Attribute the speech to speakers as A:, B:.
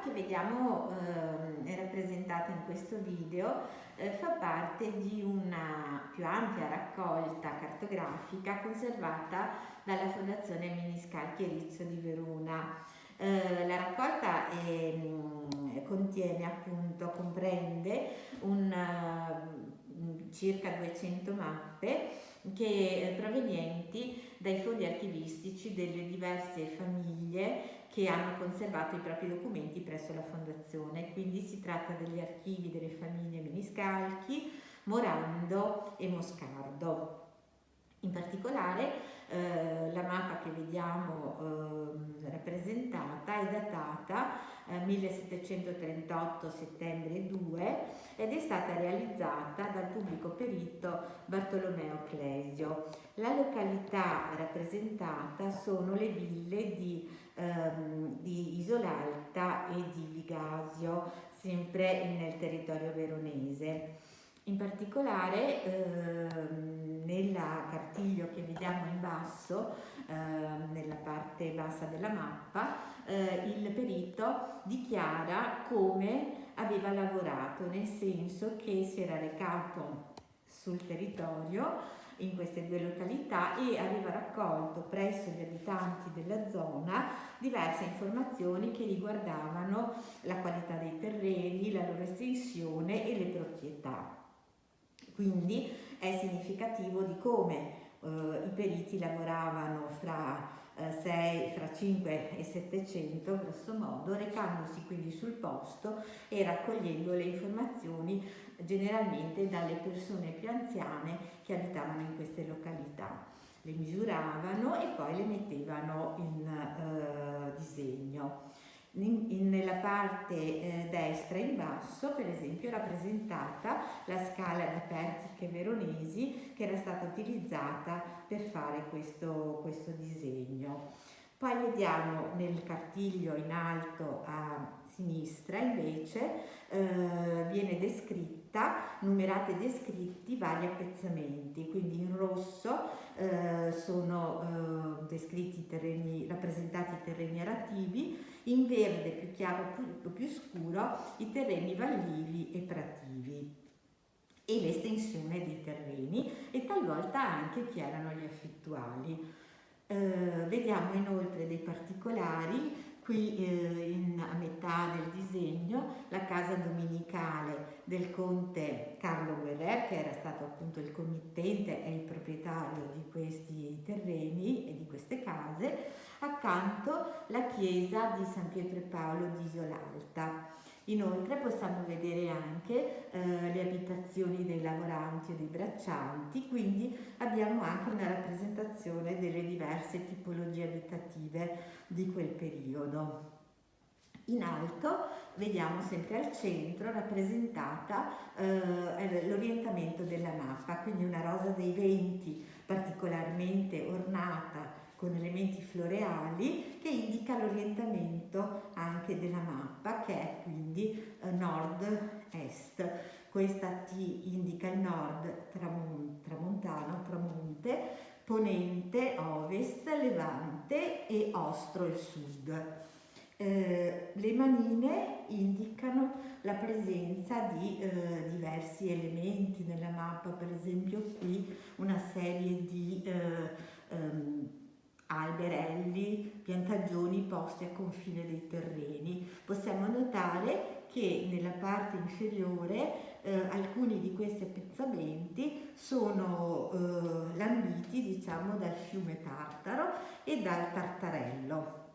A: che vediamo è rappresentata in questo video, fa parte di una più ampia raccolta cartografica conservata dalla Fondazione Miniscalchi e Rizzo di Verona. La raccolta contiene appunto, comprende circa 200 mappe provenienti dai fondi archivistici delle diverse famiglie che hanno conservato i propri documenti presso la Fondazione. Quindi si tratta degli archivi delle famiglie Miniscalchi, Morando e Moscardo. In particolare la mappa che vediamo rappresentata è datata 1738 settembre 2 ed è stata realizzata dal pubblico perito Bartolomeo Clesio. La località rappresentata sono le ville di Isolalta e di Vigasio, sempre nel territorio veronese. In particolare nel cartiglio che vediamo in basso, nella parte bassa della mappa, il perito dichiara come aveva lavorato, nel senso che si era recato sul territorio in queste due località e aveva raccolto presso gli abitanti della zona diverse informazioni che riguardavano la qualità dei terreni, la loro estensione e le proprietà. Quindi è significativo di come i periti lavoravano fra 5 e 700 grosso modo, recandosi quindi sul posto e raccogliendo le informazioni generalmente dalle persone più anziane che abitavano in queste località. Le misuravano e poi le mettevano in disegno. Nella parte destra in basso, per esempio, è rappresentata la scala di Pertiche veronesi che era stata utilizzata per fare questo disegno. Poi vediamo nel cartiglio in alto a sinistra invece viene descritta, numerati e descritti vari appezzamenti, quindi in rosso sono descritti rappresentati i terreni arativi, in verde più chiaro più scuro i terreni vallivi e prativi e l'estensione dei terreni e talvolta anche chi erano gli affittuali. Vediamo inoltre dei particolari. Qui a metà del disegno la casa dominicale del conte Carlo Guerrer, che era stato appunto il committente e il proprietario di questi terreni e di queste case, accanto la chiesa di San Pietro e Paolo di Isolalta. Inoltre possiamo vedere anche le abitazioni dei lavoranti o dei braccianti, quindi abbiamo anche una rappresentazione delle diverse tipologie abitative di quel periodo. In alto vediamo sempre al centro rappresentata l'orientamento della mappa, quindi una rosa dei venti particolarmente ornata con elementi floreali che indica l'orientamento anche della mappa, che è quindi nord-est. Questa T indica il nord, tramontano, tramonte, ponente, ovest, levante e ostro il sud. Le manine indicano la presenza di diversi elementi nella mappa, per esempio qui una serie di alberelli, piantagioni posti a confine dei terreni. Possiamo notare che nella parte inferiore alcuni di questi appezzamenti sono lambiti, diciamo, dal fiume Tartaro e dal Tartarello.